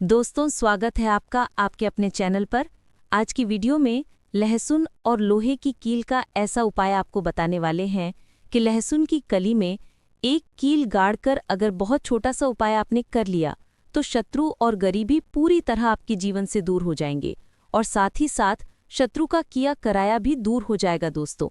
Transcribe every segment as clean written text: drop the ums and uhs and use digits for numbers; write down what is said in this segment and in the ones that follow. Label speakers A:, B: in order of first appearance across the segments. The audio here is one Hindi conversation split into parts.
A: दोस्तों, स्वागत है आपका आपके अपने चैनल पर। आज की वीडियो में लहसुन और लोहे की कील का ऐसा उपाय आपको बताने वाले हैं कि लहसुन की कली में एक कील गाड़कर अगर बहुत छोटा सा उपाय आपने कर लिया तो शत्रु और गरीबी पूरी तरह आपके जीवन से दूर हो जाएंगे और साथ ही साथ शत्रु का किया कराया भी दूर हो जाएगा। दोस्तों,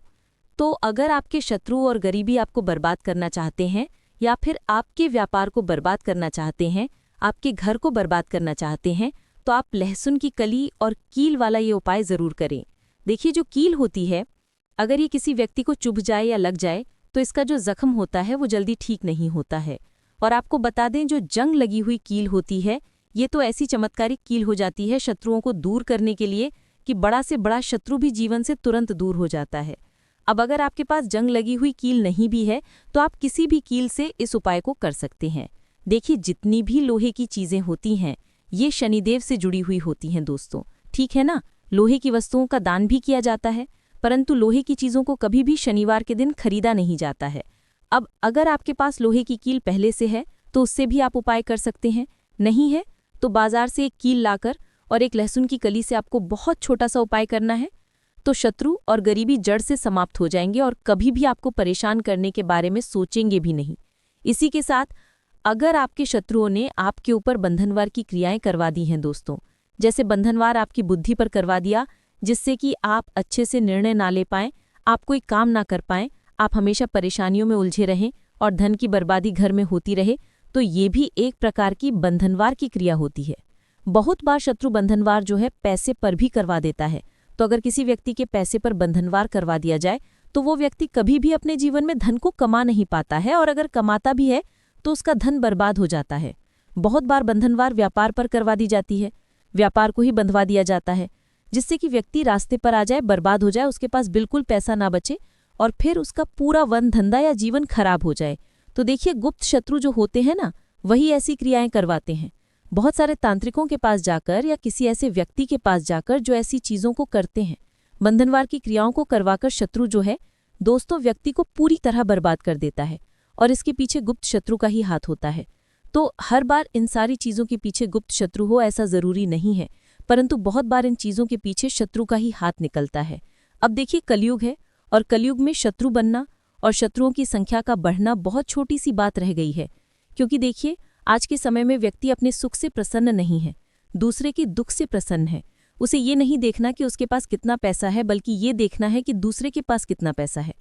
A: तो अगर आपके शत्रु और गरीबी आपको बर्बाद करना चाहते हैं या फिर आपके व्यापार को बर्बाद करना चाहते हैं, आपके घर को बर्बाद करना चाहते हैं, तो आप लहसुन की कली और कील वाला ये उपाय ज़रूर करें। देखिए, जो कील होती है, अगर ये किसी व्यक्ति को चुभ जाए या लग जाए तो इसका जो जख्म होता है वो जल्दी ठीक नहीं होता है। और आपको बता दें, जो जंग लगी हुई कील होती है, ये तो ऐसी चमत्कारिक कील हो जाती है शत्रुओं को दूर करने के लिए कि बड़ा से बड़ा शत्रु भी जीवन से तुरंत दूर हो जाता है। अब अगर आपके पास जंग लगी हुई कील नहीं भी है तो आप किसी भी कील से इस उपाय को कर सकते हैं। देखिए, जितनी भी लोहे की चीज़ें होती हैं ये शनिदेव से जुड़ी हुई होती हैं दोस्तों, ठीक है ना। लोहे की वस्तुओं का दान भी किया जाता है, परंतु लोहे की चीज़ों को कभी भी शनिवार के दिन खरीदा नहीं जाता है। अब अगर आपके पास लोहे की कील पहले से है तो उससे भी आप उपाय कर सकते हैं। नहीं है तो बाजार से एक कील लाकर और एक लहसुन की कली से आपको बहुत छोटा सा उपाय करना है, तो शत्रु और गरीबी जड़ से समाप्त हो जाएंगे और कभी भी आपको परेशान करने के बारे में सोचेंगे भी नहीं। इसी के साथ अगर आपके शत्रुओं ने आपके ऊपर बंधनवार की क्रियाएं करवा दी हैं दोस्तों, जैसे बंधनवार आपकी बुद्धि पर करवा दिया जिससे कि आप अच्छे से निर्णय ना ले पाएं, आप कोई काम ना कर पाएं, आप हमेशा परेशानियों में उलझे रहें और धन की बर्बादी घर में होती रहे, तो ये भी एक प्रकार की बंधनवार की क्रिया होती है। बहुत बार शत्रु बंधनवार जो है पैसे पर भी करवा देता है। तो अगर किसी व्यक्ति के पैसे पर बंधनवार करवा दिया जाए तो वो व्यक्ति कभी भी अपने जीवन में धन को कमा नहीं पाता है, और अगर कमाता भी है तो उसका धन बर्बाद हो जाता है। बहुत बार बंधनवार व्यापार पर करवा दी जाती है, व्यापार को ही बंधवा दिया जाता है, जिससे कि व्यक्ति रास्ते पर आ जाए, बर्बाद हो जाए, उसके पास बिल्कुल पैसा ना बचे और फिर उसका पूरा वन धंधा या जीवन खराब हो जाए। तो देखिए, गुप्त शत्रु जो होते हैं ना, वही ऐसी क्रियाएं करवाते हैं। बहुत सारे तांत्रिकों के पास जाकर या किसी ऐसे व्यक्ति के पास जाकर जो ऐसी चीज़ों को करते हैं, बंधनवार की क्रियाओं को करवाकर शत्रु जो है दोस्तों व्यक्ति को पूरी तरह बर्बाद कर देता है और इसके पीछे गुप्त शत्रु का ही हाथ होता है। तो हर बार इन सारी चीज़ों के पीछे गुप्त शत्रु हो ऐसा ज़रूरी नहीं है, परंतु बहुत बार इन चीज़ों के पीछे शत्रु का ही हाथ निकलता है। अब देखिए, कलयुग है और कलयुग में शत्रु बनना और शत्रुओं की संख्या का बढ़ना बहुत छोटी सी बात रह गई है, क्योंकि देखिए, आज के समय में व्यक्ति अपने सुख से प्रसन्न नहीं है, दूसरे के दुख से प्रसन्न है। उसे ये नहीं देखना कि उसके पास कितना पैसा है, बल्कि ये देखना है कि दूसरे के पास कितना पैसा है,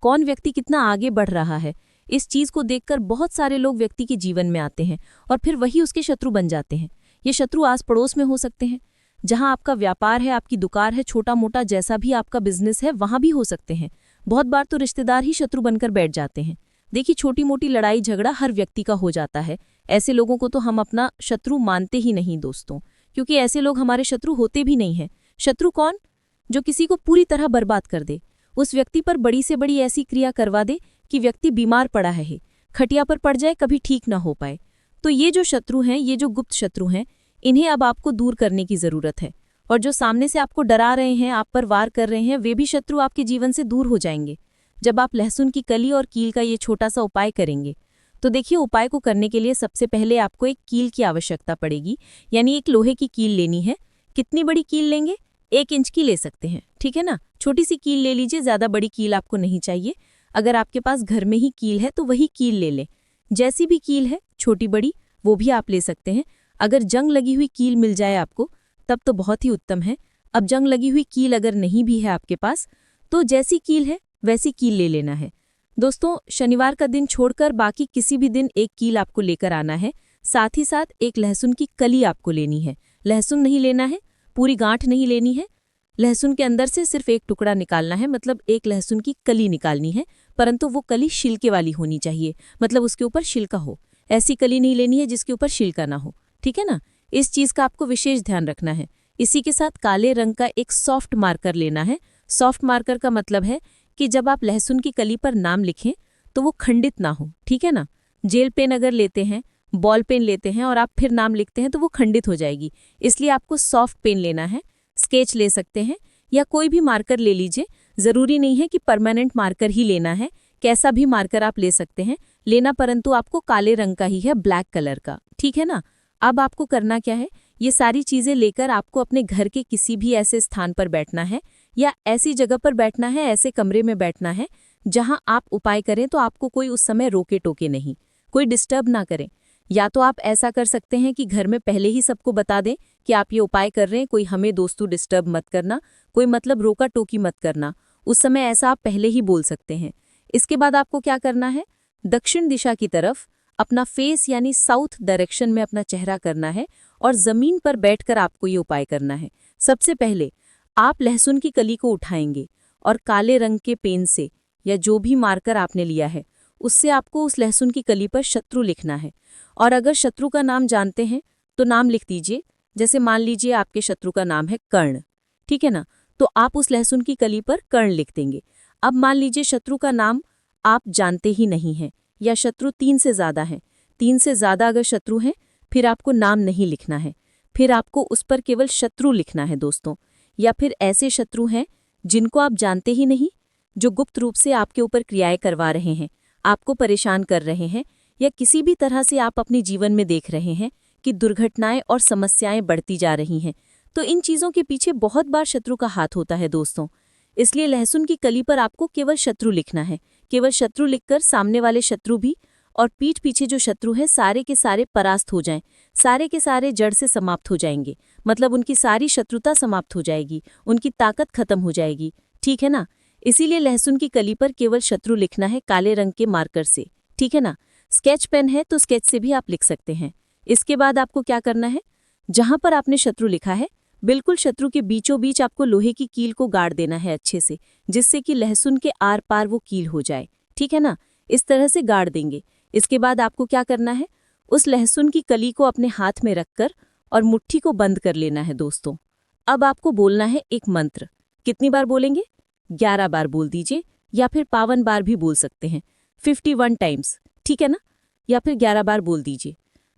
A: कौन व्यक्ति कितना आगे बढ़ रहा है। इस चीज़ को देखकर बहुत सारे लोग व्यक्ति के जीवन में आते हैं और फिर वही उसके शत्रु बन जाते हैं। ये शत्रु आस पड़ोस में हो सकते हैं, जहां आपका व्यापार है, आपकी दुकान है, छोटा मोटा जैसा भी आपका बिजनेस है वहां भी हो सकते हैं। बहुत बार तो रिश्तेदार ही शत्रु बनकर बैठ जाते हैं। देखिए, छोटी मोटी लड़ाई झगड़ा हर व्यक्ति का हो जाता है। ऐसे लोगों को तो हम अपना शत्रु मानते ही नहीं दोस्तों, क्योंकि ऐसे लोग हमारे शत्रु होते भी नहीं हैं। शत्रु कौन? जो किसी को पूरी तरह बर्बाद कर दे, उस व्यक्ति पर बड़ी से बड़ी ऐसी क्रिया करवा दे कि व्यक्ति बीमार पड़ा है, खटिया पर पड़ जाए, कभी ठीक ना हो पाए। तो ये जो शत्रु हैं, ये जो गुप्त शत्रु हैं, इन्हें अब आपको दूर करने की ज़रूरत है। और जो सामने से आपको डरा रहे हैं, आप पर वार कर रहे हैं, वे भी शत्रु आपके जीवन से दूर हो जाएंगे जब आप लहसुन की कली और कील का ये छोटा सा उपाय करेंगे। तो देखिए, उपाय को करने के लिए सबसे पहले आपको एक कील की आवश्यकता पड़ेगी, यानी एक लोहे की कील लेनी है। कितनी बड़ी कील लेंगे? 1 इंच की ले सकते हैं, ठीक है ना। छोटी सी कील ले लीजिए, ज़्यादा बड़ी कील आपको नहीं चाहिए। अगर आपके पास घर में ही कील है तो वही कील ले लें। जैसी भी कील है, छोटी बड़ी, वो भी आप ले सकते हैं। अगर जंग लगी हुई कील मिल जाए आपको तब तो बहुत ही उत्तम है। अब जंग लगी हुई कील अगर नहीं भी है आपके पास तो जैसी कील है वैसी कील ले लेना है। दोस्तों, शनिवार का दिन छोड़कर बाकी किसी भी दिन एक कील आपको लेकर आना है। साथ ही साथ एक लहसुन की कली आपको लेनी है। लहसुन नहीं लेना है, पूरी गांठ नहीं लेनी है। लहसुन के अंदर से सिर्फ एक टुकड़ा निकालना है, मतलब एक लहसुन की कली निकालनी है, परंतु वो कली छिलके वाली होनी चाहिए, मतलब उसके ऊपर छिलका हो। ऐसी कली नहीं लेनी है जिसके ऊपर छिलका ना हो, ठीक है ना। इस चीज़ का आपको विशेष ध्यान रखना है। इसी के साथ काले रंग का एक सॉफ्ट मार्कर लेना है। सॉफ्ट मार्कर का मतलब है कि जब आप लहसुन की कली पर नाम लिखें तो वो खंडित ना हो, ठीक है ना। जेल पेन अगर लेते हैं, बॉल पेन लेते हैं और आप फिर नाम लिखते हैं तो वो खंडित हो जाएगी, इसलिए आपको सॉफ्ट पेन लेना है। स्केच ले सकते हैं या कोई भी मार्कर ले लीजिए, ज़रूरी नहीं है कि परमानेंट मार्कर ही लेना है, कैसा भी मार्कर आप ले सकते हैं लेना, परंतु आपको काले रंग का ही है, ब्लैक कलर का, ठीक है ना। अब आपको करना क्या है, ये सारी चीज़ें लेकर आपको अपने घर के किसी भी ऐसे स्थान पर बैठना है या ऐसी जगह पर बैठना है, ऐसे कमरे में बैठना है जहां आप उपाय करें तो आपको कोई उस समय रोके टोके नहीं, कोई डिस्टर्ब ना करें। या तो आप ऐसा कर सकते हैं कि घर में पहले ही सबको बता दें कि आप ये उपाय कर रहे हैं, कोई हमें दोस्तों डिस्टर्ब मत करना, कोई मतलब रोका टोकी मत करना, उस समय ऐसा आप पहले ही बोल सकते हैं। इसके बाद आपको क्या करना है, दक्षिण दिशा की तरफ अपना फेस यानी साउथ डायरेक्शन में अपना चेहरा करना है और जमीन पर बैठकर आपको ये उपाय करना है। सबसे पहले आप लहसुन की कली को उठाएंगे और काले रंग के पेन से या जो भी मार्कर आपने लिया है उससे आपको उस लहसुन की कली पर शत्रु लिखना है। और अगर शत्रु का नाम जानते हैं तो नाम लिख दीजिए। जैसे मान लीजिए आपके शत्रु का नाम है कर्ण, ठीक है ना, तो आप उस लहसुन की कली पर कर्ण लिख देंगे। अब मान लीजिए शत्रु का नाम आप जानते ही नहीं हैं या शत्रु 3 से ज़्यादा हैं, 3 से ज़्यादा अगर शत्रु हैं फिर आपको नाम नहीं लिखना है, फिर आपको उस पर केवल शत्रु लिखना है दोस्तों। या फिर ऐसे शत्रु हैं जिनको आप जानते ही नहीं, जो गुप्त रूप से आपके ऊपर क्रियाएं करवा रहे हैं, आपको परेशान कर रहे हैं, या किसी भी तरह से आप अपने जीवन में देख रहे हैं कि दुर्घटनाएं और समस्याएं बढ़ती जा रही हैं, तो इन चीज़ों के पीछे बहुत बार शत्रु का हाथ होता है दोस्तों। इसलिए लहसुन की कली पर आपको केवल शत्रु लिखना है। केवल शत्रु लिखकर सामने वाले शत्रु भी और पीठ पीछे जो शत्रु है सारे के सारे परास्त हो जाएं, सारे के सारे जड़ से समाप्त हो जाएंगे, मतलब उनकी सारी शत्रुता समाप्त हो जाएगी, उनकी ताकत खत्म हो जाएगी, ठीक है ना। इसीलिए लहसुन की कली पर केवल शत्रु लिखना है काले रंग के मार्कर से, ठीक है ना। स्केच पेन है तो स्केच से भी आप लिख सकते हैं। इसके बाद आपको क्या करना है, जहां पर आपने शत्रु लिखा है बिल्कुल शत्रु के बीचों बीच आपको लोहे की कील को गाड़ देना है अच्छे से, जिससे कि लहसुन के आर पार वो कील हो जाए, ठीक है ना। इस तरह से गाड़ देंगे। इसके बाद आपको क्या करना है, उस लहसुन की कली को अपने हाथ में रखकर और मुट्ठी को बंद कर लेना है दोस्तों। अब आपको बोलना है एक मंत्र। कितनी बार बोलेंगे, 11 बार बोल दीजिए या फिर 52 बार भी बोल सकते हैं, 51 टाइम्स, ठीक है ना, या फिर 11 बार बोल दीजिए।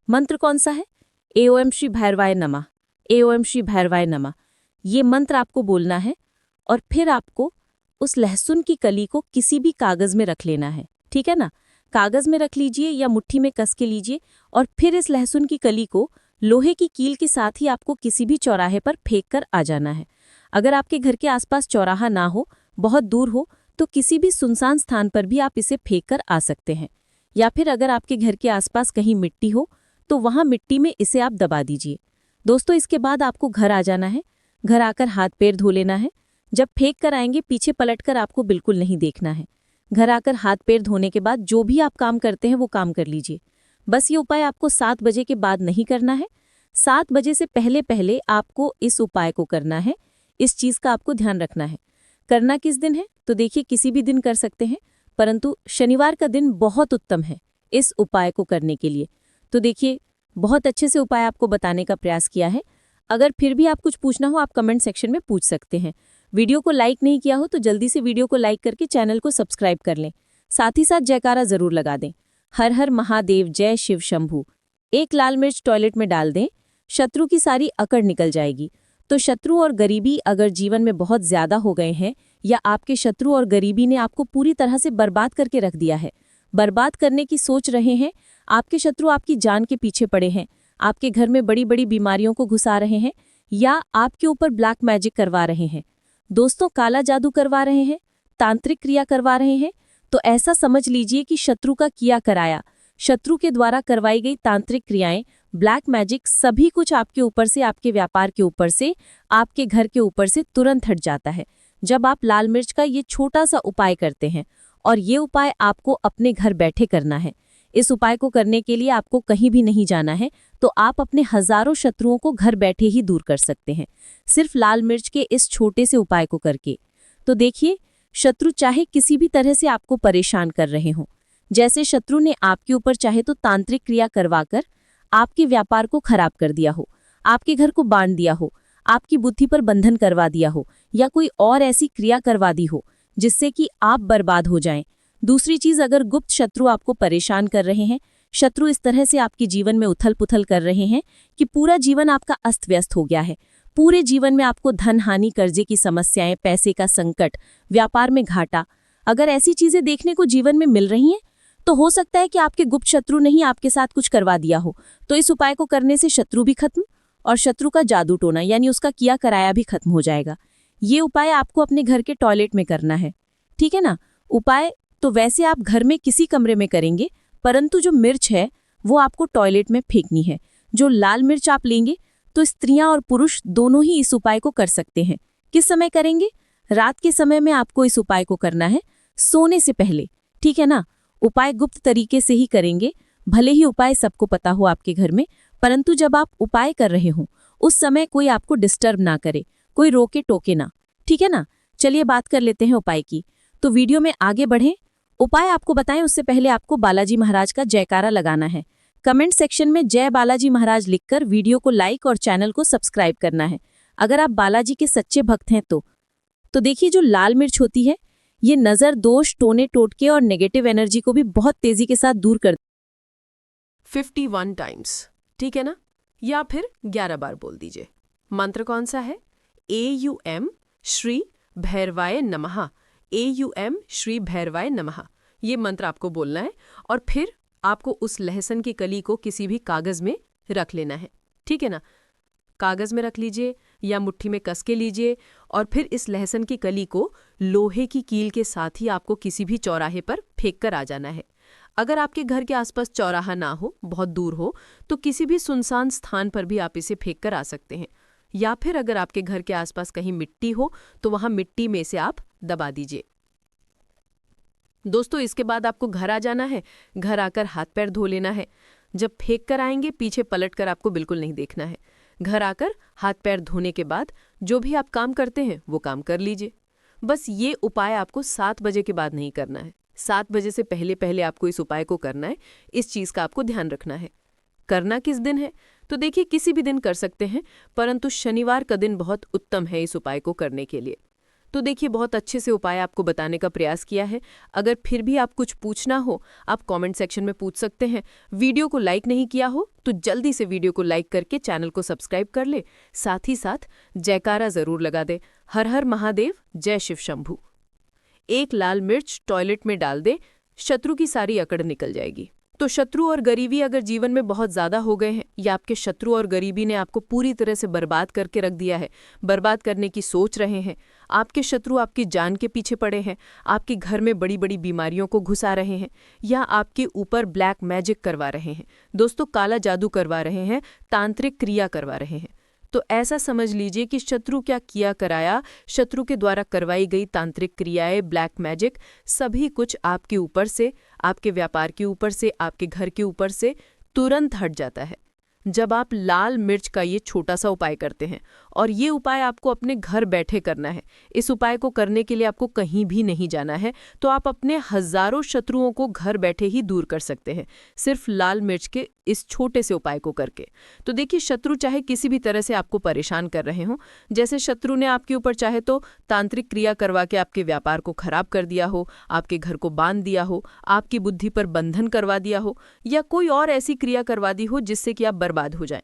A: मंत्र कौन सा है, एओम श्री भैरवाय नमः, एओम श्री भैरवाय नमः। ये मंत्र आपको बोलना है और फिर आपको उस लहसुन की कली को किसी भी कागज में रख लेना है, ठीक है ना। कागज में रख लीजिए या मुट्ठी में कस के लीजिए और फिर इस लहसुन की कली को लोहे की कील के साथ ही आपको किसी भी चौराहे पर फेंक कर आ जाना है। अगर आपके घर के आसपास चौराहा ना हो, बहुत दूर हो, तो किसी भी सुनसान स्थान पर भी आप इसे फेंक कर आ सकते हैं। या फिर अगर आपके घर के आसपास कहीं मिट्टी हो तो वहां मिट्टी में इसे आप दबा दीजिए दोस्तों। इसके बाद आपको घर आ जाना है, घर आकर हाथ पैर धो लेना है। जब फेंक कर आएंगे पीछे पलटकर आपको बिल्कुल नहीं देखना है। घर आकर हाथ पैर धोने के बाद जो भी आप काम करते हैं वो काम कर लीजिए। बस ये उपाय आपको 7 बजे के बाद नहीं करना है, 7 बजे से पहले पहले आपको इस उपाय को करना है। इस चीज़ का आपको ध्यान रखना है। करना किस दिन है, तो देखिए किसी भी दिन कर सकते हैं, परंतु शनिवार का दिन बहुत उत्तम है इस उपाय को करने के लिए। तो देखिए बहुत अच्छे से उपाय आपको बताने का प्रयास किया है। अगर फिर भी आप कुछ पूछना हो आप कमेंट सेक्शन में पूछ सकते हैं। वीडियो को लाइक नहीं किया हो तो जल्दी से वीडियो को लाइक करके चैनल को सब्सक्राइब कर लें। साथ ही साथ जयकारा जरूर लगा दें, हर हर महादेव जय शिव शंभू। एक लाल मिर्च टॉयलेट में डाल दें, शत्रु की सारी अकड़ निकल जाएगी। तो शत्रु और गरीबी अगर जीवन में बहुत ज्यादा हो गए हैं या आपके शत्रु और गरीबी ने आपको पूरी तरह से बर्बाद करके रख दिया है, बर्बाद करने की सोच रहे हैं, आपके शत्रु आपकी जान के पीछे पड़े हैं, आपके घर में बड़ी बड़ी बीमारियों को घुसा रहे हैं या आपके ऊपर ब्लैक मैजिक करवा रहे हैं दोस्तों, काला जादू करवा रहे हैं, तांत्रिक क्रिया करवा रहे हैं, तो ऐसा समझ लीजिए कि शत्रु का किया कराया, शत्रु के द्वारा करवाई गई तांत्रिक क्रियाएं, ब्लैक मैजिक सभी कुछ आपके ऊपर से, आपके व्यापार के ऊपर से, आपके घर के ऊपर से तुरंत हट जाता है जब आप लाल मिर्च का ये छोटा सा उपाय करते हैं। और ये उपाय आपको अपने घर बैठे करना है। इस उपाय को करने के लिए आपको कहीं भी नहीं जाना है, तो आप अपने हजारों शत्रुओं को घर बैठे ही दूर कर सकते हैं सिर्फ लाल मिर्च के इस छोटे से उपाय को करके। तो देखिए शत्रु चाहे किसी भी तरह से आपको परेशान कर रहे हों, जैसे शत्रु ने आपके ऊपर चाहे तो तांत्रिक क्रिया करवाकर आपके व्यापार को खराब कर दिया हो, आपके घर को बांट दिया हो, आपकी बुद्धि पर बंधन करवा दिया हो या कोई और ऐसी क्रिया करवा दी हो जिससे कि आप बर्बाद हो जाएं। दूसरी चीज, अगर गुप्त शत्रु आपको परेशान कर रहे हैं, शत्रु इस तरह से आपके जीवन में उथल पुथल कर रहे हैं कि पूरा जीवन आपका अस्त व्यस्त हो गया है, पूरे जीवन में आपको धन हानि, कर्जे की समस्याएं, पैसे का संकट, व्यापार में घाटा, अगर ऐसी चीजें देखने को जीवन में मिल रही हैं तो हो सकता है कि आपके गुप्त शत्रु ने ही आपके साथ कुछ करवा दिया हो। तो इस उपाय को करने से शत्रु भी खत्म और शत्रु का जादू टोना यानी उसका किया कराया भी खत्म हो जाएगा। ये उपाय आपको अपने घर के टॉयलेट में करना है, ठीक है ना। उपाय तो वैसे आप घर में किसी कमरे में करेंगे, परंतु जो मिर्च है वो आपको टॉयलेट में फेंकनी है। जो लाल मिर्च आप लेंगे तो स्त्रियां और पुरुष दोनों ही इस उपाय को कर सकते हैं। किस समय करेंगे? रात के समय में आपको इस उपाय को करना है, सोने से पहले, ठीक है ना। उपाय गुप्त तरीके से ही करेंगे। भले ही उपाय सबको पता हो आपके घर में, परंतु जब आप उपाय कर रहे हो उस समय कोई आपको डिस्टर्ब ना करे, कोई रोके टोके ना, ठीक है ना। चलिए बात कर लेते हैं उपाय की। तो वीडियो में आगे बढ़ें। उपाय आपको बताएं उससे पहले आपको बालाजी महाराज का जयकारा लगाना है। कमेंट सेक्शन में जय बालाजी महाराज लिखकर वीडियो को लाइक और चैनल को सब्सक्राइब करना है, अगर आप बालाजी के सच्चे भक्त हैं तो देखिए, जो लाल मिर्च होती है ये नजर दोष, टोने टोटके और नेगेटिव एनर्जी को भी बहुत तेजी के साथ दूर कर
B: 51 टाइम्स, ठीक है ना, या फिर 11 बार बोल दीजिए। मंत्र कौन सा है? AUM श्री भैरवाय नमः, AUM श्री भैरवाय नमः। ये मंत्र आपको बोलना है और फिर आपको उस लहसुन की कली को किसी भी कागज में रख लेना है, ठीक है ना। कागज में रख लीजिए या मुट्ठी में कस के लीजिए और फिर इस लहसुन की कली को लोहे की कील के साथ ही आपको किसी भी चौराहे पर फेंक कर आ जाना है। अगर आपके घर के आसपास चौराहा ना हो, बहुत दूर हो, तो किसी भी सुनसान स्थान पर भी आप इसे फेंक कर आ सकते हैं। या फिर अगर आपके घर के आसपास कहीं मिट्टी हो तो वहां मिट्टी में से आप दबा दीजिए। दोस्तों, इसके बाद आपको घर आ जाना है। घर आकर हाथ पैर धो लेना है। जब फेंक कर आएंगे पीछे पलट कर आपको बिल्कुल नहीं देखना है। घर आकर हाथ पैर धोने के बाद जो भी आप काम करते हैं वो काम कर लीजिए। बस ये उपाय आपको 7 बजे के बाद नहीं करना है। 7 बजे से पहले पहले आपको इस उपाय को करना है। इस चीज़ का आपको ध्यान रखना है। करना किस दिन है? तो देखिए, किसी भी दिन कर सकते हैं, परंतु शनिवार का दिन बहुत उत्तम है इस उपाय को करने के लिए। तो देखिए, बहुत अच्छे से उपाय आपको बताने का प्रयास किया है। अगर फिर भी आप कुछ पूछना हो आप कमेंट सेक्शन में पूछ सकते हैं। वीडियो को लाइक नहीं किया हो तो जल्दी से वीडियो को लाइक करके चैनल को सब्सक्राइब कर ले। साथ ही साथ जयकारा जरूर लगा दे, हर हर महादेव, जय शिव शंभू। एक लाल मिर्च टॉयलेट में डाल दे, शत्रु की सारी अकड़ निकल जाएगी। तो शत्रु और गरीबी अगर जीवन में बहुत ज़्यादा हो गए हैं या आपके शत्रु और गरीबी ने आपको पूरी तरह से बर्बाद करके रख दिया है, बर्बाद करने की सोच रहे हैं, आपके शत्रु आपकी जान के पीछे पड़े हैं, आपके घर में बड़ी बड़ी बीमारियों को घुसा रहे हैं या आपके ऊपर ब्लैक मैजिक करवा रहे हैं, दोस्तों काला जादू करवा रहे हैं, तांत्रिक क्रिया करवा रहे हैं, तो ऐसा समझ लीजिए कि शत्रु क्या किया कराया, शत्रु के द्वारा करवाई गई तांत्रिक क्रियाएं, ब्लैक मैजिक, सभी कुछ आपके ऊपर से, आपके व्यापार के ऊपर से, आपके घर के ऊपर से तुरंत हट जाता है जब आप लाल मिर्च का ये छोटा सा उपाय करते हैं। और ये उपाय आपको अपने घर बैठे करना है। इस उपाय को करने के लिए आपको कहीं भी नहीं जाना है, तो आप अपने हजारों शत्रुओं को घर बैठे ही दूर कर सकते हैं, सिर्फ लाल मिर्च के इस छोटे से उपाय को करके। तो देखिए, शत्रु चाहे किसी भी तरह से आपको परेशान कर रहे हों, जैसे शत्रु ने आपके ऊपर चाहे तो तांत्रिक क्रिया करवा के आपके व्यापार को खराब कर दिया हो, आपके घर को बांध दिया हो, आपकी बुद्धि पर बंधन करवा दिया हो, या कोई और ऐसी क्रिया करवा दी हो जिससे कि आप बर्बाद हो जाएं।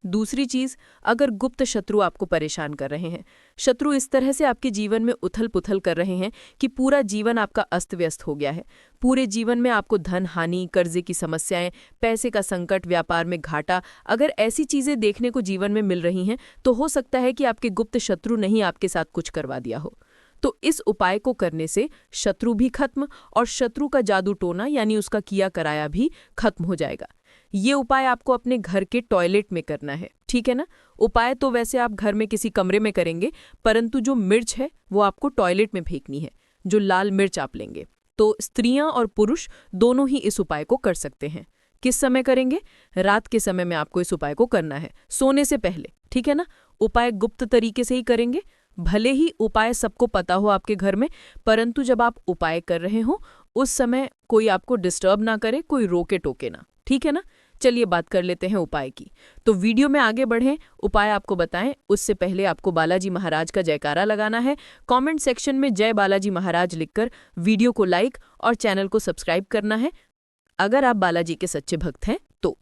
B: दूसरी चीज, अगर गुप्त शत्रु आपको परेशान कर रहे हैं, शत्रु इस तरह से आपके जीवन में उथल पुथल कर रहे हैं कि पूरा जीवन आपका अस्त व्यस्त हो गया है, पूरे जीवन में आपको धन हानि, कर्जे की समस्याएं, पैसे का संकट, व्यापार में घाटा, अगर ऐसी चीजें देखने को जीवन में मिल रही हैं तो हो सकता है कि आपके गुप्त शत्रु ने ही आपके साथ कुछ करवा दिया हो। तो इस उपाय को करने से शत्रु भी खत्म और शत्रु का जादू टोना यानी उसका किया कराया भी खत्म हो जाएगा। ये उपाय आपको अपने घर के टॉयलेट में करना है, ठीक है ना। उपाय तो वैसे आप घर में किसी कमरे में करेंगे, परंतु जो मिर्च है वो आपको टॉयलेट में फेंकनी है। जो लाल मिर्च आप लेंगे, तो स्त्रियां और पुरुष दोनों ही इस उपाय को कर सकते हैं। किस समय करेंगे? रात के समय में आपको इस उपाय को करना है, सोने से पहले, ठीक है ना। उपाय गुप्त तरीके से ही करेंगे। भले ही उपाय सबको पता हो आपके घर में, परंतु जब आप उपाय कर रहे हो उस समय कोई आपको डिस्टर्ब ना करे, कोई रोके टोके ना, ठीक है ना। चलिए बात कर लेते हैं उपाय की। तो वीडियो में आगे बढ़ें, उपाय आपको बताएं उससे पहले आपको बालाजी महाराज का जयकारा लगाना है। कमेंट सेक्शन में जय बालाजी महाराज लिखकर वीडियो को लाइक और चैनल को सब्सक्राइब करना है, अगर आप बालाजी के सच्चे भक्त हैं तो।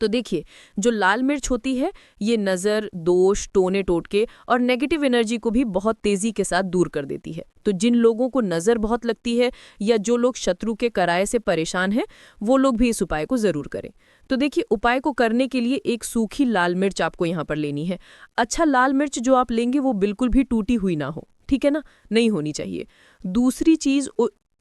B: तो देखिए, जो लाल मिर्च होती है ये नज़र, दोष, टोने टोटके और नेगेटिव एनर्जी को भी बहुत तेज़ी के साथ दूर कर देती है। तो जिन लोगों को नज़र बहुत लगती है या जो लोग शत्रु के कराए से परेशान हैं, वो लोग भी इस उपाय को ज़रूर करें। तो देखिए, उपाय को करने के लिए एक सूखी लाल मिर्च आपको यहाँ पर लेनी है। अच्छा, लाल मिर्च जो आप लेंगे वो बिल्कुल भी टूटी हुई ना हो, ठीक है ना, नहीं होनी चाहिए। दूसरी चीज़,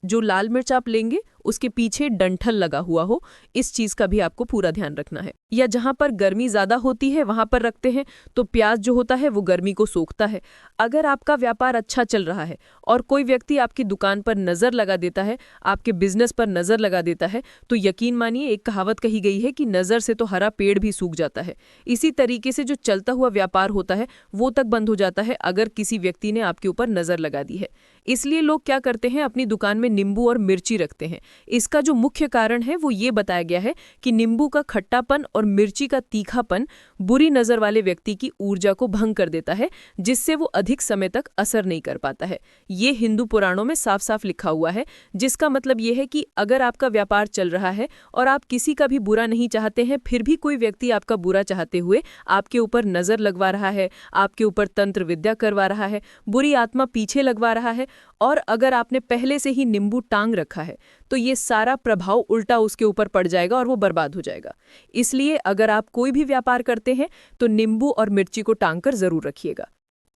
B: जो लाल मिर्च आप लेंगे उसके पीछे डंठल लगा हुआ हो, इस चीज का भी आपको पूरा ध्यान रखना है। या जहां पर गर्मी ज्यादा होती है वहां पर रखते हैं तो प्याज जो होता है वो गर्मी को सोखता है। अगर आपका व्यापार अच्छा चल रहा है और कोई व्यक्ति आपकी दुकान पर नजर लगा देता है, आपके बिजनेस पर नजर लगा देता है, तो यकीन मानिए, एक कहावत कही गई है कि नजर से तो हरा पेड़ भी सूख जाता है। इसी तरीके से जो चलता हुआ व्यापार होता है वो तक बंद हो जाता है अगर किसी व्यक्ति ने आपके ऊपर नजर लगा दी है। इसलिए लोग क्या करते हैं, अपनी दुकान में नींबू और मिर्ची रखते हैं। इसका जो मुख्य कारण है वो ये बताया गया है कि नींबू का खट्टापन और मिर्ची का तीखापन बुरी नजर वाले व्यक्ति की ऊर्जा को भंग कर देता है, जिससे वो अधिक समय तक असर नहीं कर पाता है। ये हिंदू पुराणों में साफ साफ लिखा हुआ है, जिसका मतलब ये है कि अगर आपका व्यापार चल रहा है और आप किसी का भी बुरा नहीं चाहते हैं, फिर भी कोई व्यक्ति आपका बुरा चाहते हुए आपके ऊपर नजर लगवा रहा है, आपके ऊपर तंत्र विद्या करवा रहा है, बुरी आत्मा पीछे लगवा रहा है, और अगर आपने पहले से ही नींबू टांग रखा है तो ये सारा प्रभाव उल्टा उसके ऊपर पड़ जाएगा और वो बर्बाद हो जाएगा। इसलिए अगर आप कोई भी व्यापार करते हैं तो नींबू और मिर्ची को टांग कर जरूर रखिएगा।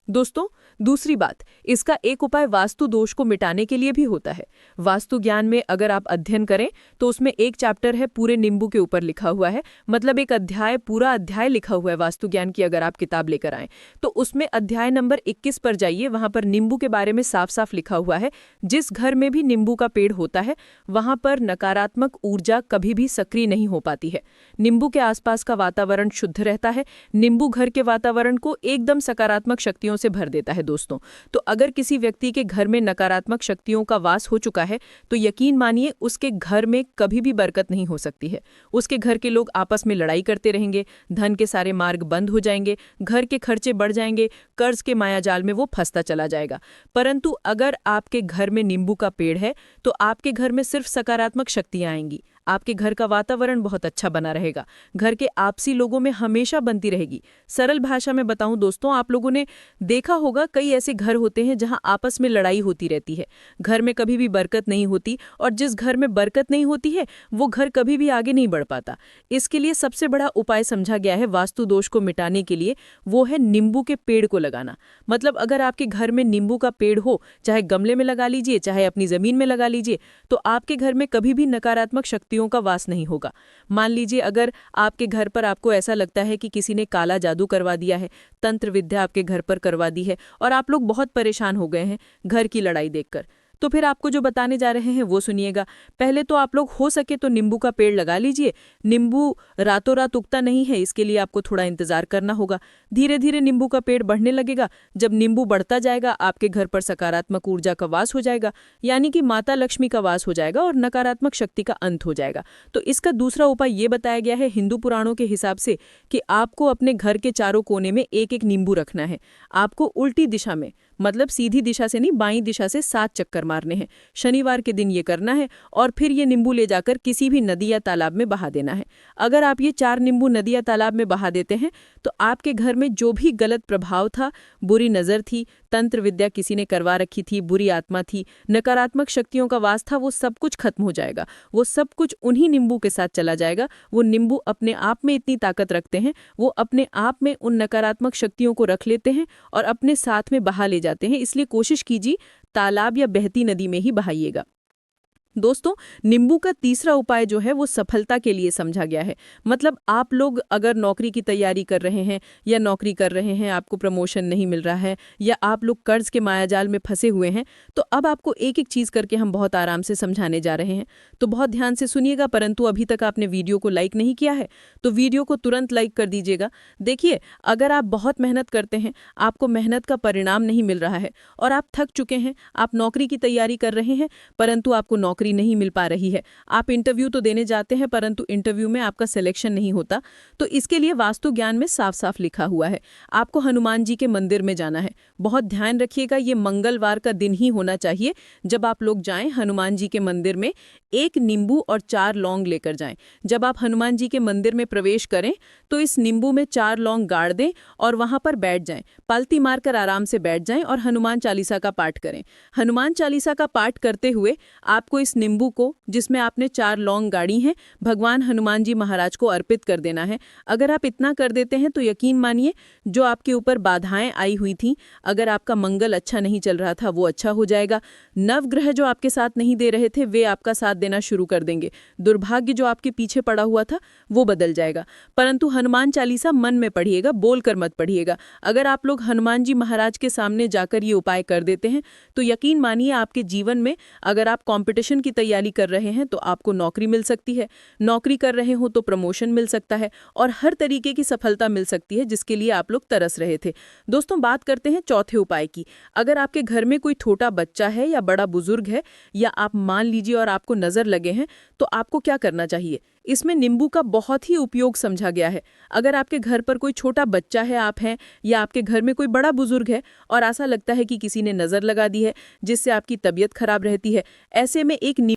B: दोस्तों, दूसरी बात, इसका एक उपाय वास्तु दोष को मिटाने के लिए भी होता है। वास्तु ज्ञान में अगर आप अध्ययन करें तो उसमें एक चैप्टर है पूरे नींबू के ऊपर लिखा हुआ है, मतलब एक अध्याय, पूरा अध्याय लिखा हुआ है वास्तु ज्ञान की। अगर आप किताब लेकर आएं तो उसमें अध्याय नंबर 21 पर जाइए, वहां पर नींबू के बारे में साफ साफ लिखा हुआ है। जिस घर में भी नींबू का पेड़ होता है वहां पर नकारात्मक ऊर्जा कभी भी सक्रिय नहीं हो पाती है। नींबू के आसपास का वातावरण शुद्ध रहता है। नींबू घर के वातावरण को एकदम सकारात्मक शक्तियों से भर देता है। दोस्तों, तो अगर किसी व्यक्ति के घर में नकारात्मक शक्तियों का वास हो चुका है तो यकीन मानिए उसके घर में कभी भी बरकत नहीं हो सकती है। उसके घर के लोग आपस में लड़ाई करते रहेंगे, धन के सारे मार्ग बंद हो जाएंगे, घर के खर्चे बढ़ जाएंगे, कर्ज के मायाजाल में वो फंसता चला जाएगा। परंतु अगर आपके घर में नींबू का पेड़ है तो आपके घर में सिर्फ सकारात्मक शक्तियां आएंगी। आपके घर का वातावरण बहुत अच्छा बना रहेगा। घर के आपसी लोगों में हमेशा बनती रहेगी। सरल भाषा में बताऊं दोस्तों, आप लोगों ने देखा होगा कई ऐसे घर होते हैं जहां आपस में लड़ाई होती रहती है, घर में कभी भी बरकत नहीं होती, और जिस घर में बरकत नहीं होती है वो घर कभी भी आगे नहीं बढ़ पाता। इसके लिए सबसे बड़ा उपाय समझा गया है वास्तु दोष को मिटाने के लिए, वो है नींबू के पेड़ को लगाना। मतलब अगर आपके घर में नींबू का पेड़ हो, चाहे गमले में लगा लीजिए चाहे अपनी जमीन में लगा लीजिए, तो आपके घर में कभी भी नकारात्मक शक्तियों का वास नहीं होगा। मान लीजिए अगर आपके घर पर आपको ऐसा लगता है कि किसी ने काला जादू करवा दिया है, तंत्र विद्या आपके घर पर करवा दी है और आप लोग बहुत परेशान हो गए हैं घर की लड़ाई देखकर, तो फिर आपको जो बताने जा रहे हैं वो सुनिएगा। पहले तो आप लोग हो सके तो नींबू का पेड़ लगा लीजिए। नींबू रातों रात उगता नहीं है, इसके लिए आपको थोड़ा इंतजार करना होगा। धीरे धीरे नींबू का पेड़ बढ़ने लगेगा। जब नींबू बढ़ता जाएगा आपके घर पर सकारात्मक ऊर्जा का वास हो जाएगा, यानी कि माता लक्ष्मी का वास हो जाएगा और नकारात्मक शक्ति का अंत हो जाएगा। तो इसका दूसरा उपाय ये बताया गया है हिंदू पुराणों के हिसाब से कि आपको अपने घर के चारों कोने में एक एक नींबू रखना है। आपको उल्टी दिशा में, मतलब सीधी दिशा से नहीं, बाईं दिशा से 7 चक्कर मारने हैं। शनिवार के दिन ये करना है और फिर ये नींबू ले जाकर किसी भी नदी या तालाब में बहा देना है। अगर आप ये 4 नींबू नदी या तालाब में बहा देते हैं तो आपके घर में जो भी गलत प्रभाव था, बुरी नज़र थी, तंत्र विद्या किसी ने करवा रखी थी, बुरी आत्मा थी, नकारात्मक शक्तियों का वास था, वो सब कुछ खत्म हो जाएगा। वो सब कुछ उन्हीं नींबू के साथ चला जाएगा। वो नींबू अपने आप में इतनी ताकत रखते हैं, वो अपने आप में उन नकारात्मक शक्तियों को रख लेते हैं और अपने साथ में बहा ले जाते हैं। इसलिए कोशिश कीजिए तालाब या बहती नदी में ही बहाइएगा। दोस्तों, नींबू का तीसरा उपाय जो है वो सफलता के लिए समझा गया है। मतलब आप लोग अगर नौकरी की तैयारी कर रहे हैं या नौकरी कर रहे हैं, आपको प्रमोशन नहीं मिल रहा है, या आप लोग कर्ज के मायाजाल में फंसे हुए हैं, तो अब आपको एक एक चीज़ करके हम बहुत आराम से समझाने जा रहे हैं। तो बहुत ध्यान से सुनिएगा। परंतु अभी तक आपने वीडियो को लाइक नहीं किया है तो वीडियो को तुरंत लाइक कर दीजिएगा। देखिए, अगर आप बहुत मेहनत करते हैं, आपको मेहनत का परिणाम नहीं मिल रहा है और आप थक चुके हैं, आप नौकरी की तैयारी कर रहे हैं परंतु आपको नौकरी नौकरी नहीं मिल पा रही है, आप इंटरव्यू तो देने जाते हैं परंतु इंटरव्यू में आपका सिलेक्शन नहीं होता, तो इसके लिए वास्तु ज्ञान में साफ साफ लिखा हुआ है आपको हनुमान जी के मंदिर में जाना है। बहुत ध्यान रखिएगा, ये मंगलवार का दिन ही होना चाहिए। जब आप लोग जाएं हनुमान जी के मंदिर में, 1 नींबू और 4 लौंग लेकर जाएं। जब आप हनुमान जी के मंदिर में प्रवेश करें तो इस नींबू में 4 लौंग गाड़ दें और वहां पर बैठ जाएं। पालती मारकर आराम से बैठ जाएं और हनुमान चालीसा का पाठ करें। हनुमान चालीसा का पाठ करते हुए आपको इस नींबू को, जिसमें आपने 4 लौंग गाड़ी हैं, भगवान हनुमान जी महाराज को अर्पित कर देना है। अगर आप इतना कर देते हैं तो यकीन मानिए, जो आपके ऊपर बाधाएं आई हुई थीं, अगर आपका मंगल अच्छा नहीं चल रहा था वो अच्छा हो जाएगा। नवग्रह जो आपके साथ नहीं दे रहे थे वे आपका साथ देना शुरू कर देंगे। दुर्भाग्य जो आपके पीछे पड़ा हुआ था वो बदल जाएगा। परंतु हनुमान चालीसा मन में पढ़िएगा, बोलकर मत पढ़िएगा। अगर आप लोग हनुमान जी महाराज के सामने जाकर ये उपाय कर देते हैं तो यकीन मानिए, आपके जीवन में अगर आप कंपटीशन की तैयारी कर रहे हैं तो आपको नौकरी मिल सकती है, नौकरी कर रहे हो तो प्रमोशन मिल सकता है और हर तरीके की सफलता मिल सकती है जिसके लिए आप लोग तरस रहे थे। दोस्तों, बात करते हैं चौथे उपाय की। अगर आपके घर में कोई छोटा बच्चा है या बड़ा बुजुर्ग है, या आप मान लीजिए और आपको नजर लगे हैं, तो आपको क्या करना चाहिए? इसमें नींबू का बहुत ही उपयोग समझा गया है। अगर आपके घर पर कोई छोटा बच्चा है, आप हैं, या आपके घर में कोई बड़ा बुजुर्ग है और ऐसा लगता है कि किसी ने नजर लगा दी है जिससे आपकी तबीयत खराब रहती है, ऐसे में एक